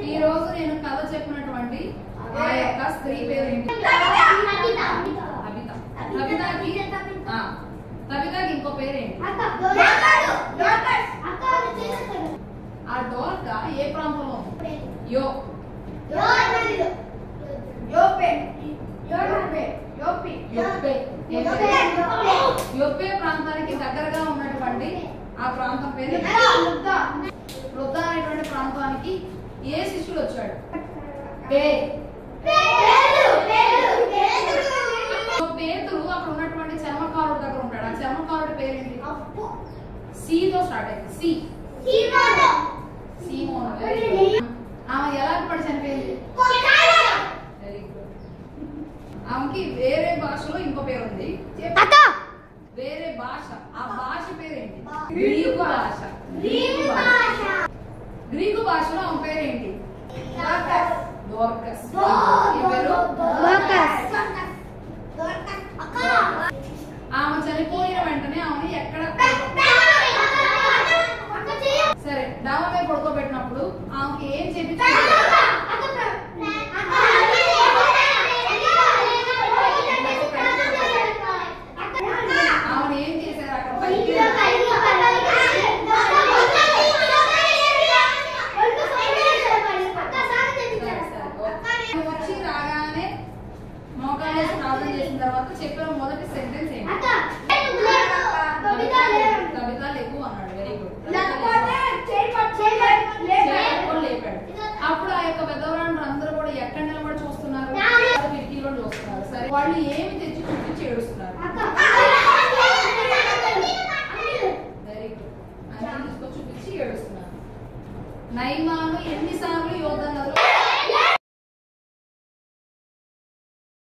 ఈ రోజు నేను కథ చెప్పినటువంటి ఆ యొక్క స్త్రీ పేరు ఏంటి? కవితకి ఇంకో పేరేంటి? ఆ డోర్కా ఏ ప్రాంతంలో ఉంది? యొప్పే ప్రాంతానికి దగ్గరగా ఉన్నటువంటి ఆ ప్రాంతం పేరు లుద్దా అనేటువంటి ప్రాంతానికి ఏ శిష్యుడు వచ్చాడు? పేతురు అక్కడ ఉన్నటువంటి చర్మకారుడు దగ్గర ఉంటాడు. ఆ చర్మకారుడి పేరేంటి? సితో స్టార్ట్ అయింది. సీమోను. ఆమె ఎలా పడి చనిపోయింది? Very good. ఆమెకి వేరే భాషలో ఇంకో పేరు ఉంది. వేరే భాష. ఆ భాష పేరేంటి? గ్రీకు భాష. గ్రీకు భాషలో ఆమె పేరేంటి? డోర్కస్. ఆమె చనిపోయిన వెంటనే ఆమెని ఎక్కడ సరే డాబా మీద పడుకోబెట్టినప్పుడు ఆమెకి ఏం చెప్పించారు? ఆమెను ఏం చేశారు అక్కడ? వచ్చి రాగానే మోకాలు ప్రార్థన చేసిన తర్వాత చెప్పిన మొదటి సెంటెన్స్ ఏంటి? కవిత లేవు అన్నాడు. Very good. లేపాడు. అప్పుడు ఆ యొక్క పెద్దవాళ్ళు అందరూ కూడా ఎక్కడ నిలబడి చూస్తున్నారు? కిటికీలో చూస్తున్నారు. సరే వాళ్ళు ఏమి తెచ్చి చూపించి ఏడుస్తున్నారు?